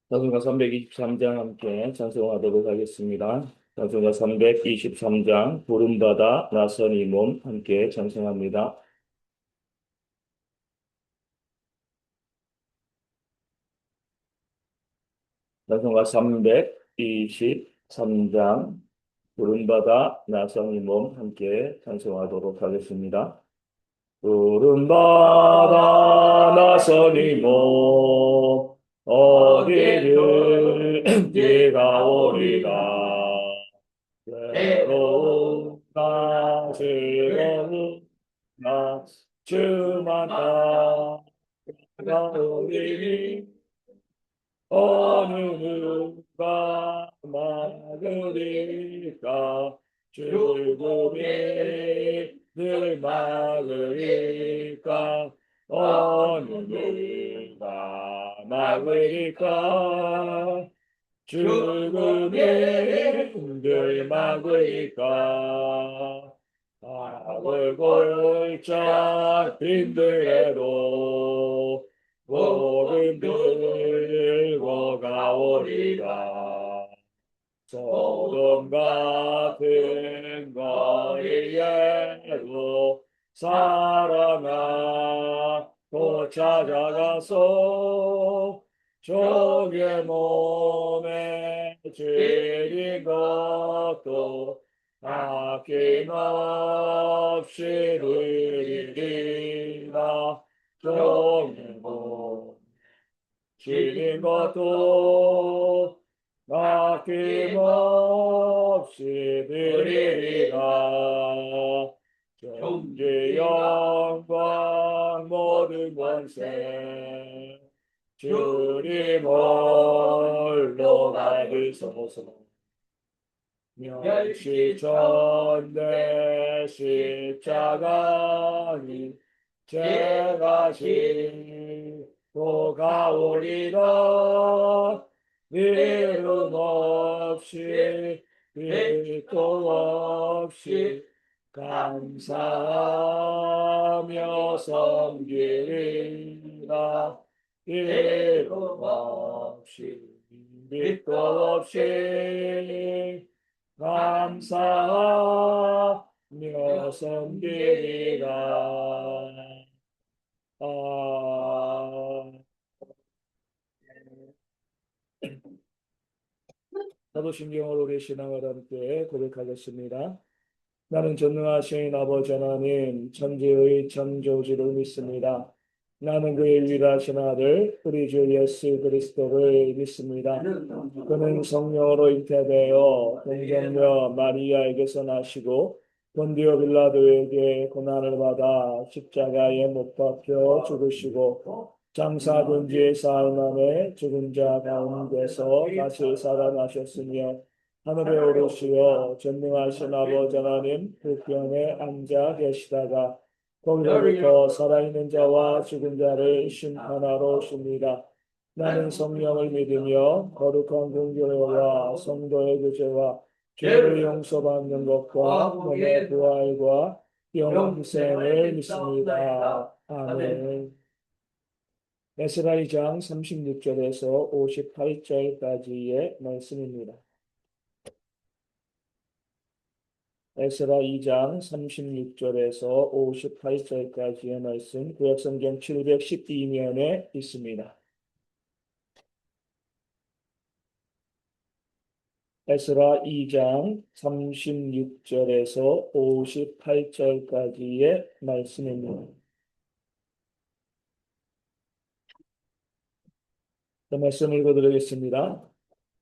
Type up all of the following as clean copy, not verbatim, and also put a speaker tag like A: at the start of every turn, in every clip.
A: 찬송가 323장 함께 찬송하도록 하겠습니다. 찬송가 323장 부름받아 나선 이 몸 함께 찬송합니다. 찬송가 323장 부름받아 나선 이 몸 함께 찬송하도록 하겠습니다. 부름받아 나선 이 몸 어디를 뛰어오리라 외로운 나 즐거운 나 주만 따라오리니 어느 누가 막으리까 죽음이 늘 막으리까 어느 누가 막으리까 죽음이 늘 막으리까 악을 골짜 빈들에도 복음 들고 가오리라 소돔 같은 거리에도 사랑하고 찾아가서 적의 몸에 죄인 것도 아낌없이 드리리라 적의 몸 죄인 것도 아낌없이 드리리라 존귀 영광 모든 권세 주님 홀로 받으소서 멸시전대 십자가니 제가 지고 가오리라 미움 없이 빛도 없이 감사하며 섬기리라 미움 없이 빛도 없이 감사하며 섬기리라. 사도신경을 우리 신앙을 함께 고백하겠습니다. 나는 전능하신 아버지 하나님 천지의 창조주를 믿습니다. 나는 그의 유일하신 아들 우리 주 예수 그리스도를 믿습니다. 그는 성령으로 잉태되어 동정녀 마리아에게서 나시고 본디오 빌라도에게 고난을 받아 십자가에 못 박혀 죽으시고 장사 근지의 사흘 만에 죽은 자 가운데서 다시 살아나셨으며 하늘에 오르시어 전능하신 아버지 하나님 우편에 앉아 계시다가 거기로부터 살아있는 자와 죽은 자를 심판하러 오십니다. 나는 성령을 믿으며 거룩한 공교회와 성도의 교제와 죄를 용서받는 것과 몸의 부활과 영생을 믿습니다. 아멘. 에스라 2장 36절에서 58절까지의 말씀입니다. 에스라 2장 36절에서 58절까지의 말씀 구약성경 712면에 있습니다. 에스라 2장 36절에서 58절까지의 말씀입니다. 그 말씀 읽어드리겠습니다.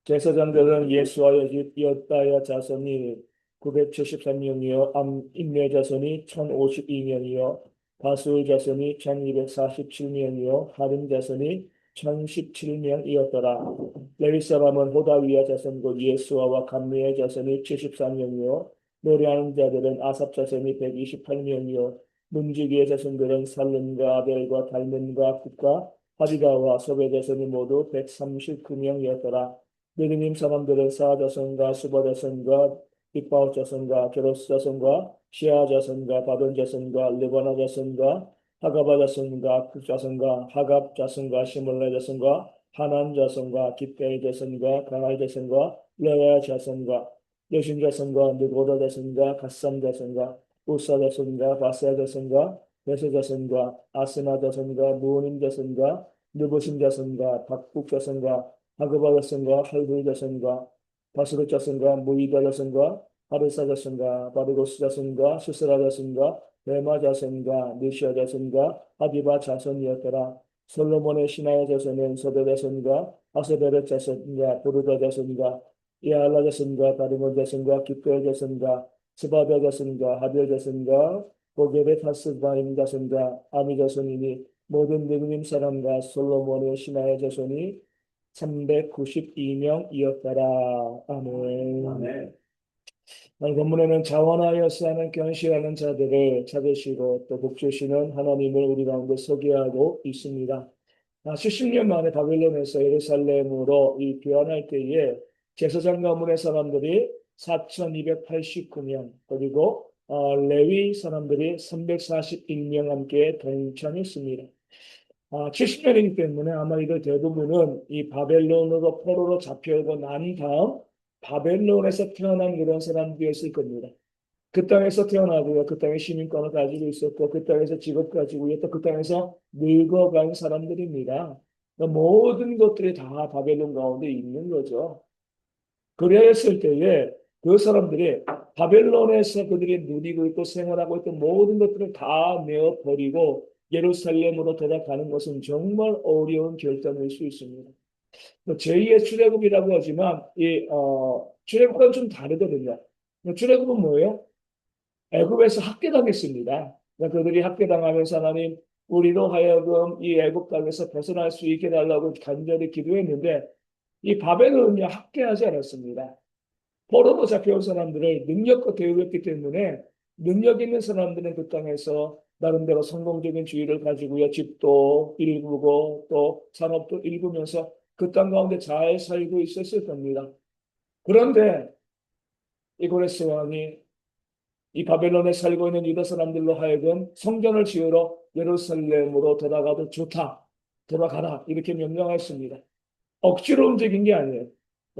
A: 제사장들은 예수와 여다야 자손이 973명이요 인메 자손이 1052명이요 바술 자손이 1247명이요 하림 자손이 1017명이었더라. 레위 사람은 호다위야 자손 곧 예수아와 감미의 자손이 74명이요 노래하는 자들은 아삽 자손이 128명이요 문지기의 자손들은 살름과 아벨과 달문과 굿과 하디다와 소베 자손이 모두 139명이었더라. 느리님 사람들은 사하 자손과 수바 자손과 빅바오 자손과 게로스 자손과 시아 자손과 바돈 자손과 르바나 자손과 하가바 자손과 그 자손과 하갑 자손과 시물레 자손과 하난 자손과 깃베의 자손과 가나의 자손과 레아 자손과 여신 자손과 느고다 자손과 갓삼 자손과 우사 자손과 바사 자손과 베세 자손과 아스나 자손과 무오님 자손과 느보심 자손과 박북 자손과 하그바 자손과 할브 자손과 바스르 자손과 무이다 자손과 하르사 자손과 바르고스 자손과 수스라 자손과 베마 자손과 느시아 자손과 하디바 자손이었더라. 솔로몬의 신하의 자손은 소베 자손과 아세베렛 자손과 부르다 자손과 이알라 자손과 다리몬 자손과 기프의 자손과 스바베 자손과 하벨 자손과 보게베 타스바임 자손과 아미 자손이니 모든 느그림 사람과 솔로몬의 신하의 자손이 392명이었더라. 아멘.
B: 아멘.
A: 본문에는 자원하여서 하는 견실하는 자들을 찾으시고 또 복주시는 하나님을 우리 가운데 소개하고 있습니다. 70년 만에 바벨론에서 예루살렘으로 이 귀환할 때에 제사장 가문의 사람들이 4,289명 그리고 레위 사람들이 341명 함께 동참했습니다. 70년이기 때문에 아마 이들 대부분은 이 바벨론으로 포로로 잡혀오고 난 다음 바벨론에서 태어난 그런 사람들이었을 겁니다. 그 땅에서 태어나고요. 그 땅에 시민권을 가지고 있었고 그 땅에서 직업 가지고 또 그 땅에서 늙어간 사람들입니다. 모든 것들이 다 바벨론 가운데 있는 거죠. 그랬을 때에 그 사람들이 바벨론에서 그들이 누리고 있고 생활하고 있던 모든 것들을 다 내어버리고 예루살렘으로 돌아가는 것은 정말 어려운 결단일 수 있습니다. 제2의 출애굽이라고 하지만 출애굽과는 좀 다르거든요. 출애굽은 뭐예요? 애굽에서 학대당했습니다. 그러니까 그들이 학대당하면서 하나님 우리로 하여금 이 애굽 땅에서 벗어날 수 있게 달라고 간절히 기도했는데 이 바벨론은요 학대하지 않았습니다. 포로로 잡혀온 사람들을 능력과 대우했기 때문에 능력 있는 사람들은 그 땅에서 나름대로 성공적인 주의를 가지고요 집도 일구고 또 산업도 일구면서 그 땅 가운데 잘 살고 있었을 겁니다. 그런데 이 고레스 왕이 이 바벨론에 살고 있는 유다 사람들로 하여금 성전을 지으러 예루살렘으로 돌아가도 좋다. 돌아가라. 이렇게 명령했습니다. 억지로 움직인 게 아니에요.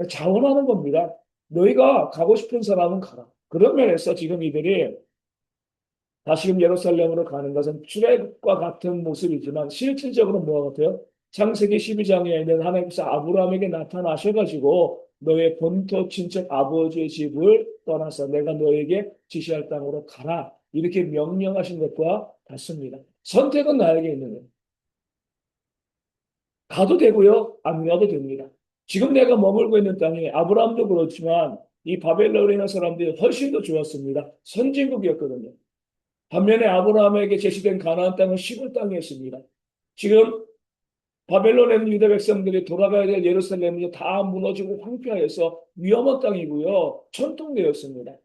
A: 자원하는 겁니다. 너희가 가고 싶은 사람은 가라. 그런 면에서 지금 이들이 다시금 예루살렘으로 가는 것은 출애굽과 같은 모습이지만 실질적으로 뭐가 같아요? 창세기 12장에 있는 하나님께서 아브라함에게 나타나셔가지고 너의 본토 친척 아버지의 집을 떠나서 내가 너에게 지시할 땅으로 가라. 이렇게 명령하신 것과 같습니다. 선택은 나에게 있는 거예요. 가도 되고요. 안 가도 됩니다. 지금 내가 머물고 있는 땅이 아브라함도 그렇지만 이 바벨론에 있는 사람들이 훨씬 더 좋았습니다. 선진국이었거든요. 반면에 아브라함에게 제시된 가나안 땅은 시골 땅이었습니다. 지금 바벨론에 있는 유다 백성들이 돌아가야 될 예루살렘이 다 무너지고 황폐하여서 위험한 땅이고요. 천통되었습니다.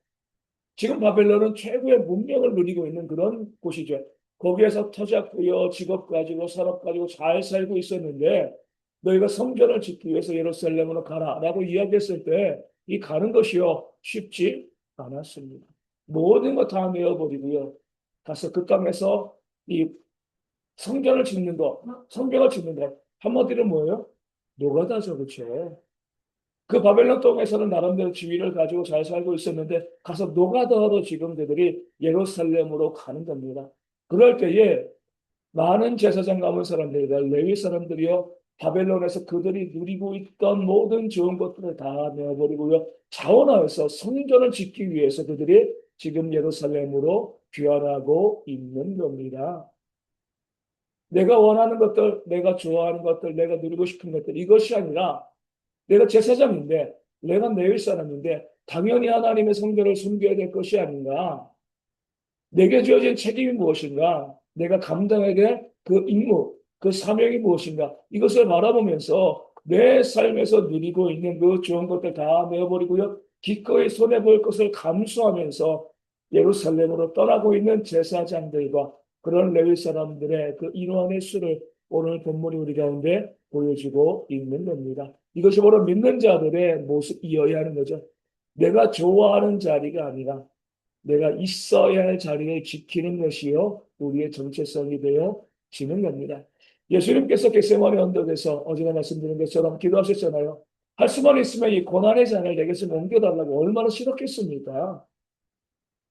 A: 지금 바벨론은 최고의 문명을 누리고 있는 그런 곳이죠. 거기에서 터잡고요. 직업 가지고 산업 가지고 잘 살고 있었는데 너희가 성전을 짓기 위해서 예루살렘으로 가라라고 이야기했을 때 이 가는 것이요 쉽지 않았습니다. 모든 거 다 내어버리고요. 가서 그 땅에서 이 성전을 짓는 거, 성벽을 짓는 거 한마디로 뭐예요? 노가다죠, 그렇죠? 그 바벨론 땅에서는 나름대로 지위를 가지고 잘 살고 있었는데 가서 노가다로 지금 그들이 예루살렘으로 가는 겁니다. 그럴 때에 많은 제사장 가문 사람들이다 레위 사람들이요 바벨론에서 그들이 누리고 있던 모든 좋은 것들을 다 내어버리고요 자원하여서 성전을 짓기 위해서 그들이 지금 예루살렘으로 귀환하고 있는 겁니다. 내가 원하는 것들, 내가 좋아하는 것들, 내가 누리고 싶은 것들 이것이 아니라 내가 제사장인데 내가 레위 사람인데 당연히 하나님의 성전을 섬겨야 될 것이 아닌가. 내게 주어진 책임이 무엇인가? 내가 감당해야 될 그 임무, 그 사명이 무엇인가? 이것을 바라보면서 내 삶에서 누리고 있는 그 좋은 것들 다 내어버리고요. 기꺼이 손해볼 것을 감수하면서 예루살렘으로 떠나고 있는 제사장들과 그런 레위 사람들의 그 인원의 수를 오늘 본문이 우리 가운데 보여주고 있는 겁니다. 이것이 바로 믿는 자들의 모습이어야 하는 거죠. 내가 좋아하는 자리가 아니라 내가 있어야 할 자리를 지키는 것이요 우리의 정체성이 되어지는 겁니다. 예수님께서 겟세마네 언덕에서 어제가 말씀드린 것처럼 기도하셨잖아요. 할 수만 있으면 이 고난의 잔을 내게서 옮겨달라고 얼마나 싫었겠습니까?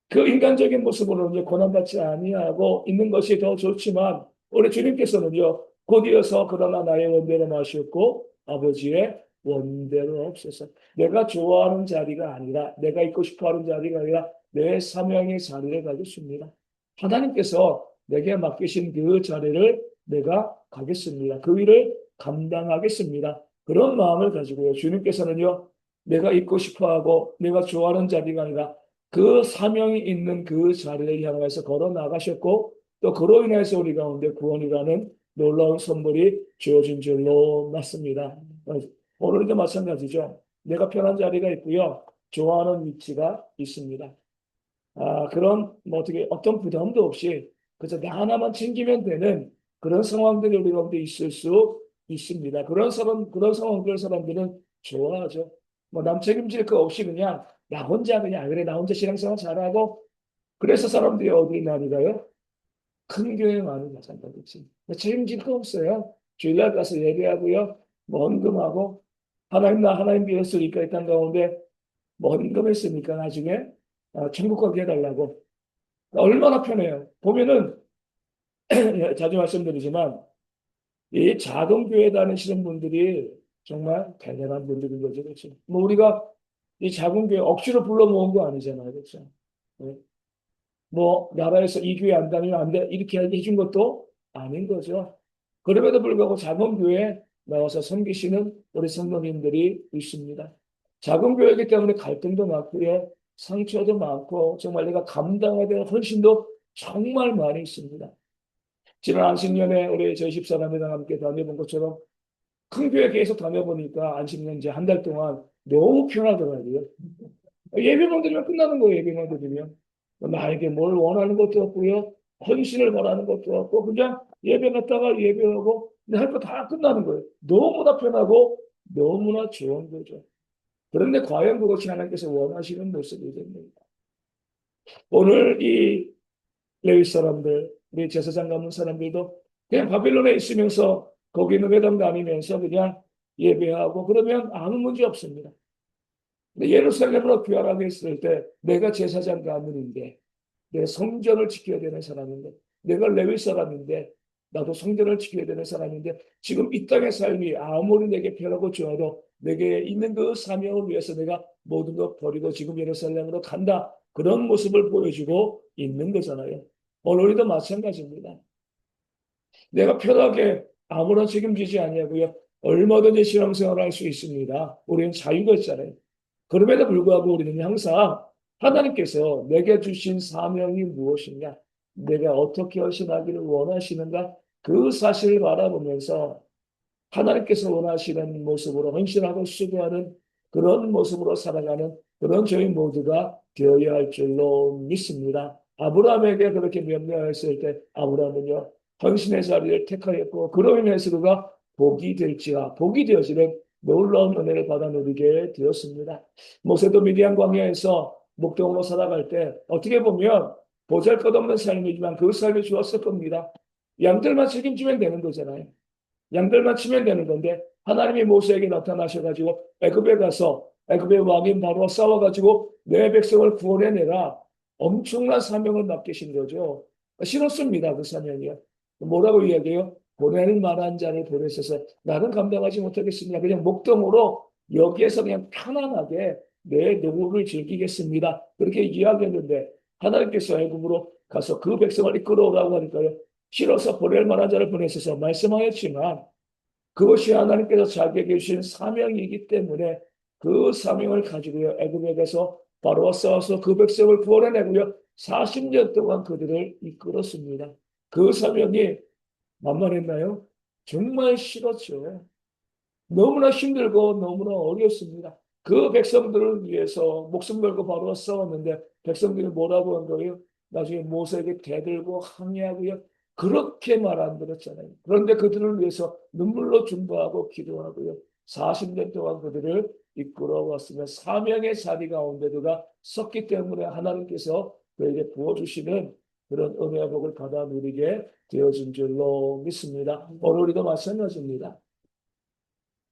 A: 그 인간적인 모습으로는 고난받지 아니하고 있는 것이 더 좋지만 우리 주님께서는요. 곧이어서 그러나 나의 원대로 마셨고 아버지의 원대로 없어서 내가 좋아하는 자리가 아니라 내가 있고 싶어하는 자리가 아니라 내 사명의 자리를 가겠습니다. 하나님께서 내게 맡기신 그 자리를 내가 가겠습니다. 그 일을 감당하겠습니다. 그런 마음을 가지고요. 주님께서는요. 내가 있고 싶어하고 내가 좋아하는 자리가 아니라 그 사명이 있는 그 자리를 향해서 걸어 나가셨고 또 그로 인해서 우리 가운데 구원이라는 놀라운 선물이 주어진 줄로 맞습니다. 오늘도 마찬가지죠. 내가 편한 자리가 있고요. 좋아하는 위치가 있습니다. 그런 뭐 어떤 부담도 없이 그저 나 하나만 챙기면 되는 그런 상황들이 우리 가운데 있을 수 있습니다. 그런 상황들 사람들은 좋아하죠. 뭐 남 책임질 거 없이 그냥 나 혼자 그냥 그래 나 혼자 신앙생활 잘하고 그래서 사람들이 어디 나니까요? 큰 교회 많은 마찬가지지. 책임질 거 없어요. 주일날 가서 예배하고요. 뭐 헌금하고 하나님 비었으니까 일단 가운데 뭐 헌금했으니까 나중에 천국 가게 해달라고. 얼마나 편해요. 보면은 자주 말씀드리지만 이 작은 교회 다니시는 분들이 정말 대단한 분들인 거죠. 그렇죠? 뭐 우리가 이 작은 교회 억지로 불러 모은 거 아니잖아요. 그렇죠? 네. 뭐 나라에서 이 교회 안 다니면 안 돼. 이렇게 해준 것도 아닌 거죠. 그럼에도 불구하고 작은 교회에 나와서 섬기시는 우리 성도님들이 있습니다. 작은 교회이기 때문에 갈등도 많고요. 상처도 많고 정말 내가 감당해야 될 헌신도 정말 많이 있습니다. 지난 안식년에 우리 저희 집사람이랑 함께 다녀본 것처럼 큰 교회 계속 다녀보니까 안식년 이제 한 달 동안 너무 편하더라고요. 예배만 드리면 끝나는 거예요. 예배만 드리면. 나에게 뭘 원하는 것도 없고요. 헌신을 바라는 것도 없고 그냥 예배 갔다가 예배하고 할 거 다 끝나는 거예요. 너무나 편하고 너무나 좋은 거죠. 그런데 과연 그것이 하나님께서 원하시는 모습이 됩니다. 오늘 이 레위 사람들, 우리 제사장 가문 사람들도 그냥 바빌론에 있으면서 거기 있는 회당 다니면서 그냥 예배하고 그러면 아무 문제 없습니다. 근데 예루살렘으로 귀환하게 했을 때 내가 제사장 가문인데 내 성전을 지켜야 되는 사람인데 내가 레위 사람인데 나도 성전을 지켜야 되는 사람인데 지금 이 땅의 삶이 아무리 내게 편하고 좋아도 내게 있는 그 사명을 위해서 내가 모든 것 버리고 지금 예루살렘으로 간다. 그런 모습을 보여주고 있는 거잖아요. 오늘 우리도 마찬가지입니다. 내가 편하게 아무런 책임지지 아니하고요. 얼마든지 신앙생활을 할 수 있습니다. 우리는 자유가 있잖아요. 그럼에도 불구하고 우리는 항상 하나님께서 내게 주신 사명이 무엇이냐, 내가 어떻게 헌신하기를 원하시는가, 그 사실을 바라보면서 하나님께서 원하시는 모습으로 헌신하고 수고하는 그런 모습으로 살아가는 그런 저희 모두가 되어야 할 줄로 믿습니다. 아브라함에게 그렇게 명령했을 때 아브라함은요 헌신의 자리를 택하였고 그로 인해서 그가 복이 되어지는 놀라운 은혜를 받아 누리게 되었습니다. 모세도 미디안 광야에서 목동으로 살아갈 때 어떻게 보면 보잘것없는 삶이지만 그 삶이 좋았을 겁니다. 양들만 책임지면 되는 거잖아요. 양들만 치면 되는 건데 하나님이 모세에게 나타나셔가지고 애굽에 가서 애굽의 왕인 바로와 싸워가지고 내 백성을 구원해내라 엄청난 사명을 맡기신 거죠. 싫었습니다. 그 사명이요. 뭐라고 이야기해요? 보내는 만한 자를 보내셔서 나는 감당하지 못하겠습니다. 그냥 목동으로 여기에서 그냥 편안하게 내 노후를 즐기겠습니다. 그렇게 이야기했는데 하나님께서 애굽으로 가서 그 백성을 이끌어오라고 하니까요. 싫어서 보낼 만한 자를 보내셔서 말씀하였지만 그것이 하나님께서 자기에게 주신 사명이기 때문에 그 사명을 가지고요. 애굽에 가서 바로와 싸워서 그 백성을 구원해내고요. 40년 동안 그들을 이끌었습니다. 그 사명이 만만했나요? 정말 싫었죠. 너무나 힘들고 너무나 어려웠습니다. 그 백성들을 위해서 목숨 걸고 바로와 싸웠는데 백성들이 뭐라고 한 거예요? 나중에 모세에게 대들고 항의하고요. 그렇게 말 안 들었잖아요. 그런데 그들을 위해서 눈물로 중보하고 기도하고요. 40년 동안 그들을 이끌어 왔으며 사명의 자리 가운데 그가 섰기 때문에 하나님께서 그에게 부어주시는 그런 은혜와 복을 받아 누리게 되어진 줄로 믿습니다. 오늘 우리도 마찬가지입니다.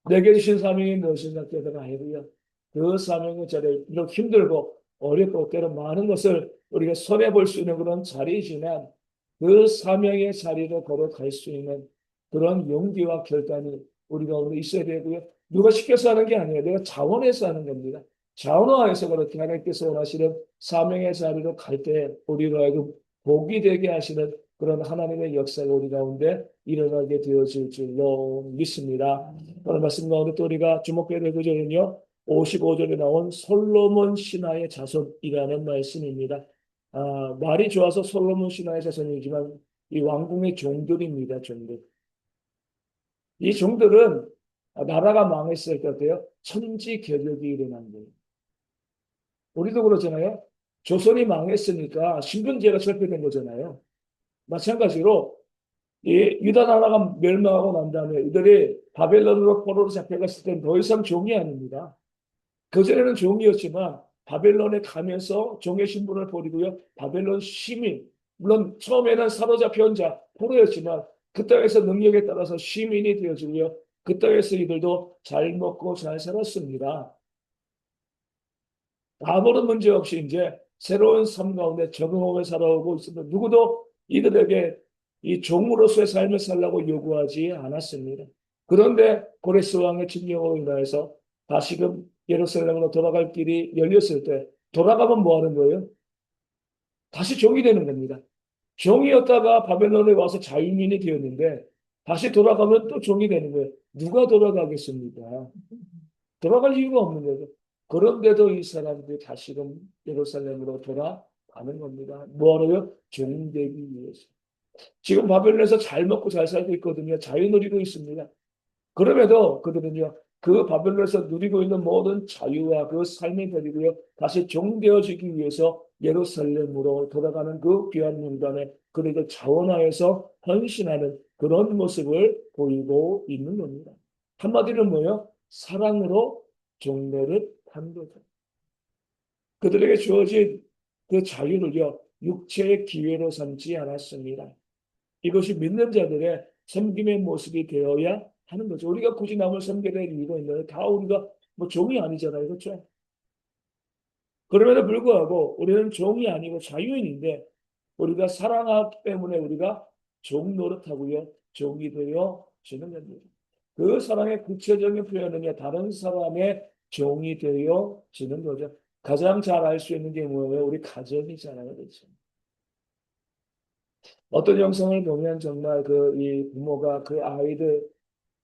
A: 내게 주신 사명이 무엇인가 깨달아야 그 사명의 자리에 비록 힘들고 어렵고 때로 많은 것을 우리가 손해볼 수 있는 그런 자리이지만 그 사명의 자리로 걸어갈 수 있는 그런 용기와 결단이 우리가 오늘 있어야 되고요. 누가 시켜서 하는 게 아니에요. 내가 자원해서 하는 겁니다. 자원화해서 그렇게 하나님께서 원하시는 사명의 자리로 갈 때 우리가 하여금 복이 되게 하시는 그런 하나님의 역사가 우리 가운데 일어나게 되어질 줄로 믿습니다. 오늘 말씀 가운데 또 우리가 주목해야 될 구절은요. 55절에 나온 솔로몬 신하의 자손이라는 말씀입니다. 말이 좋아서 솔로몬 신하의 자손이지만 이 왕궁의 종들입니다. 종들. 이 종들은 나라가 망했을 때 어때요? 천지개벽이 일어난 거예요. 우리도 그렇잖아요. 조선이 망했으니까 신분제가 철폐된 거잖아요. 마찬가지로 이 유다 나라가 멸망하고 난 다음에 이들이 바벨론으로 포로로 잡혀갔을 때는 더 이상 종이 아닙니다. 그전에는 종이었지만 바벨론에 가면서 종의 신분을 버리고요. 바벨론 시민, 물론 처음에는 사로잡혀온 자, 포로였지만 그 땅에서 능력에 따라서 시민이 되어지고요. 그 땅에서 이들도 잘 먹고 잘 살았습니다. 아무런 문제 없이 이제 새로운 삶 가운데 적응하며 살아오고 있습니다. 누구도 이들에게 이 종으로서의 삶을 살라고 요구하지 않았습니다. 그런데 고레스 왕의 칙령으로 인하여서 다시금 예루살렘으로 돌아갈 길이 열렸을 때 돌아가면 뭐 하는 거예요? 다시 종이 되는 겁니다. 종이었다가 바벨론에 와서 자유민이 되었는데 다시 돌아가면 또 종이 되는 거예요. 누가 돌아가겠습니까? 돌아갈 이유가 없는 거죠. 그런데도 이 사람들이 다시금 예루살렘으로 돌아가는 겁니다. 뭐하러요? 종되기 위해서. 지금 바벨론에서 잘 먹고 잘 살고 있거든요. 자유 누리고 있습니다. 그럼에도 그들은요, 그 바벨론에서 누리고 있는 모든 자유와 그 삶이 되리고요, 다시 종되어지기 위해서 예루살렘으로 돌아가는 그 귀한 문단에 그들을 자원하여서 헌신하는 그런 모습을 보이고 있는 겁니다. 한마디로 뭐예요? 사랑으로 종로를 한 거죠. 그들에게 주어진 그 자유를요, 육체의 기회로 삼지 않았습니다. 이것이 믿는 자들의 섬김의 모습이 되어야 하는 거죠. 우리가 굳이 남을 섬겨야 될 이유가 있나요? 다 우리가 뭐 종이 아니잖아요. 그렇죠? 그럼에도 불구하고 우리는 종이 아니고 자유인인데 우리가 사랑하기 때문에 우리가 종 노릇하고요. 종이 되어지는 겁니다. 그 사랑의 구체적인 표현은요. 다른 사람의 종이 되어지는 거죠. 가장 잘 알 수 있는 게 뭐예요? 우리 가정이잖아요. 그렇죠? 어떤 영상을 보면 정말 그 이 부모가 그 아이들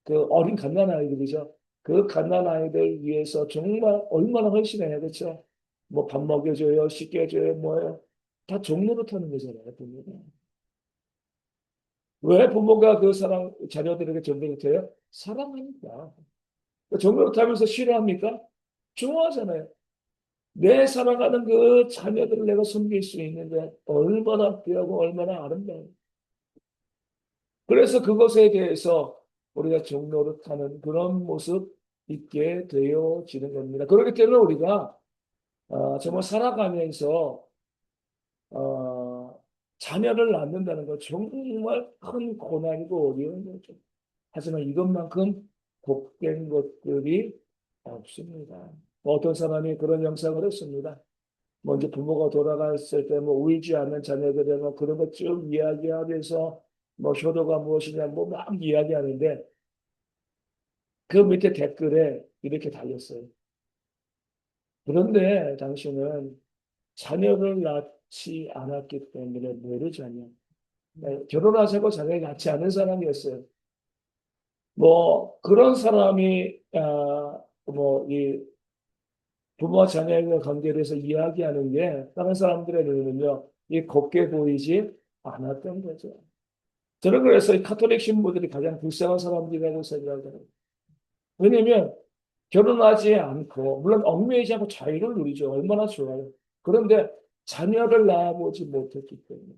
A: 그 어린 갓난 아이들이죠. 그 갓난 아이들 위해서 정말 얼마나 헌신해요. 그렇죠? 뭐 밥 먹여줘요, 씻겨줘요, 뭐예요. 다 종로를 타는 거잖아요. 부모가. 왜 부모가 그 사랑 자녀들에게 종로를 타요? 사랑하니까. 종로를 타면서 싫어합니까? 좋아하잖아요. 내 사랑하는 그 자녀들을 내가 섬길 수 있는데 얼마나 귀하고 얼마나 아름다워요. 그래서 그것에 대해서 우리가 종노릇하는 그런 모습 있게 되어지는 겁니다. 그렇기 때문에 우리가 정말 살아가면서 어, 자녀를 낳는다는 건 정말 큰 고난이고 어려운 거죠. 하지만 이것만큼 복된 것들이 없습니다. 어떤 사람이 그런 영상을 했습니다. 먼저 부모가 돌아갔을 때 뭐 울지 않는 자녀들의 뭐 그런 것 쭉 이야기하면서 뭐 효도가 무엇이냐 뭐 막 이야기하는데 그 밑에 댓글에 이렇게 달렸어요. 그런데 당신은 자녀를 낳지 않았기 때문에 모르잖냐. 결혼하자고 자녀를 낳지 않은 사람이었어요. 뭐 그런 사람이 뭐이 부모와 자녀의 관계에 대해서 이야기하는 게 다른 사람들의 눈에는요, 이 곱게 보이지 않았던 거죠. 저는 그래서 이 카톨릭 신부들이 가장 불쌍한 사람들이라고 생각해요. 왜냐면 결혼하지 않고 물론 얽매이지 않고 자유를 누리죠. 얼마나 좋아요. 그런데 자녀를 낳아보지 못했기 때문에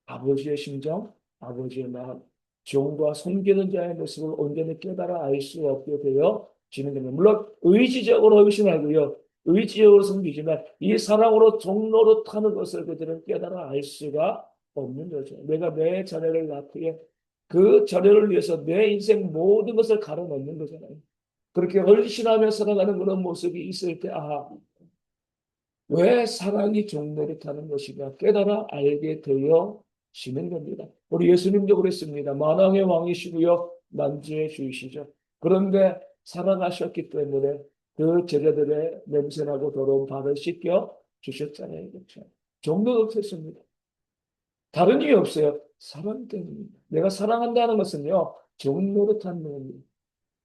A: 아버지의 심정, 아버지의 마음, 종과 섬기는 자의 모습을 온전히 깨달아 알 수 없게 되어지는 겁니다. 물론 의지적으로 의심하고요. 의지적으로 섬기지만 이 사랑으로 종로로 타는 것을 그들은 깨달아 알 수가 없는 거죠. 내가 내 자녀를 낳기에 그 자녀를 위해서 내 인생 모든 것을 갈아넣는 거잖아요. 그렇게 헌신하며 살아가는 그런 모습이 있을 때, 아, 왜 사랑이 종로를 타는 것인가 깨달아 알게 되어지는 겁니다. 우리 예수님도 그랬습니다. 만왕의 왕이시고요. 만주의 주이시죠. 그런데 살아가셨기 때문에 그 제자들의 냄새나고 더러운 발을 씻겨 주셨잖아요. 그렇죠? 종로가 없었습니다. 다른 이유 없어요. 사랑 때문입니다. 내가 사랑한다는 것은요. 종로를 타는 겁니다.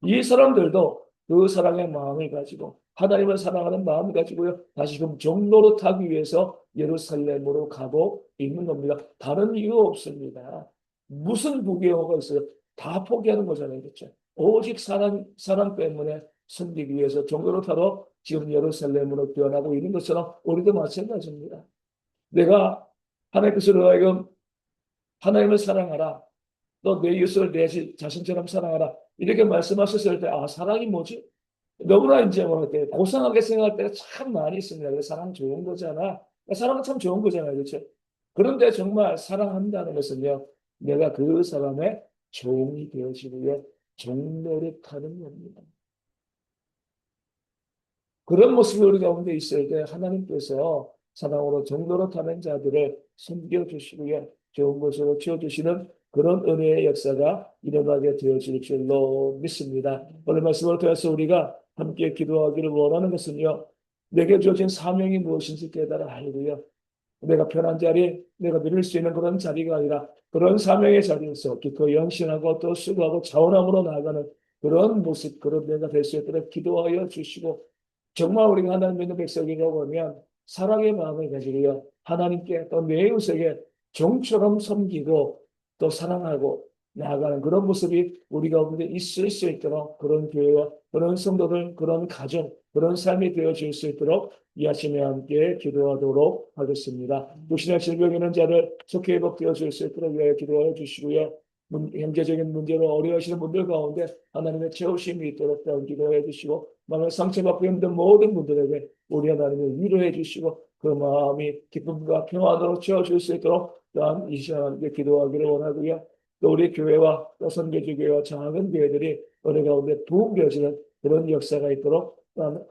A: 이 사람들도 그 사랑의 마음을 가지고 하나님을 사랑하는 마음을 가지고요. 다시금 종로로 타기 위해서 예루살렘으로 가고 있는 겁니다. 다른 이유 없습니다. 무슨 부귀영화가 있어요? 다 포기하는 거잖아요. 그렇죠? 오직 사랑 때문에 섬기기 위해서 종로로 타러 지금 예루살렘으로 뛰어나고 있는 것처럼 우리도 마찬가지입니다. 내가 하나님께서 하여금 하나님을 사랑하라. 너 내 이웃을 내 자신처럼 사랑하라. 이렇게 말씀하셨을 때, 아, 사랑이 뭐지? 너무나 이제 뭐랄까 고상하게 생각할 때가 참 많이 있습니다. 그래서 사랑 좋은 거잖아. 사랑은 참 좋은 거잖아요. 그렇죠? 그런데 정말 사랑한다는 것은요, 내가 그 사람의 종이 되어지고요, 종노릇 하는 겁니다. 그런 모습이 우리 가운데 있을 때 하나님께서 사랑으로 종노릇 하는 자들을 섬겨주시고요, 좋은 것으로 채워주시는 그런 은혜의 역사가 일어나게 되어질 줄로 믿습니다. 오늘 말씀을 통해서 우리가 함께 기도하기를 원하는 것은요, 내게 주어진 사명이 무엇인지 깨달아 알고요, 내가 편한 자리, 내가 누릴 수 있는 그런 자리가 아니라 그런 사명의 자리에서 기꺼이 헌신하고 또 수고하고 자원함으로 나아가는 그런 모습, 그런 내가 될 수 있도록 기도하여 주시고, 정말 우리가 하나님 믿는 백성이라고 하면 사랑의 마음을 가지고요, 하나님께 또 내 이웃에게 종처럼 섬기고 또 사랑하고 나아가는 그런 모습이 우리 가운데 있을 수 있도록, 그런 교회와 그런 성도들, 그런 가정, 그런 삶이 되어질 수 있도록 이 아침에 함께 기도하도록 하겠습니다. 육신의 질병 있는 자를 속히 회복되어 줄 수 있도록 위하여 기도하여 주시고요. 경제적인 문제로 어려워하시는 분들 가운데 하나님의 채우심이 있도록 또한 기도해 주시고, 마음에 상처받고 힘든 모든 분들에게 우리 하나님을 위로해 주시고 그 마음이 기쁨과 평안으로 채워줄 수 있도록 또한 이 시간 함께 기도하기를 원하고요. 또 우리 교회와 또 선교지 교회와 작은 교회들이 은혜 가운데 부흥되어지는 그런 역사가 있도록 또한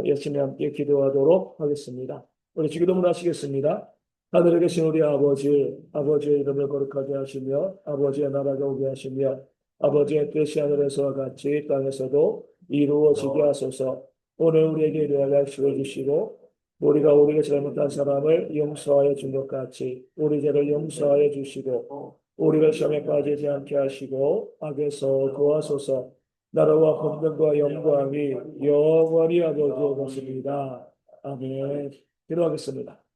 A: 열심히 함께 기도하도록 하겠습니다. 우리 주기도문 하시겠습니다. 하늘에 계신 우리 아버지, 아버지의 이름을 거룩하게 하시며 아버지의 나라가 오게 하시며 아버지의 뜻이 하늘에서와 같이 땅에서도 이루어지게 하소서. 오늘 우리에게 일용할 양식을 주시고 우리가 우리가 잘못한 사람을 용서하여 준 것 같이 우리 죄를 용서하여 주시고 우리가 시험에 빠지지 않게 하시고 악에서 구하소서. 나라와 권능과 영광이 영원히 아버지의 것입니다. 아멘. 기도하겠습니다.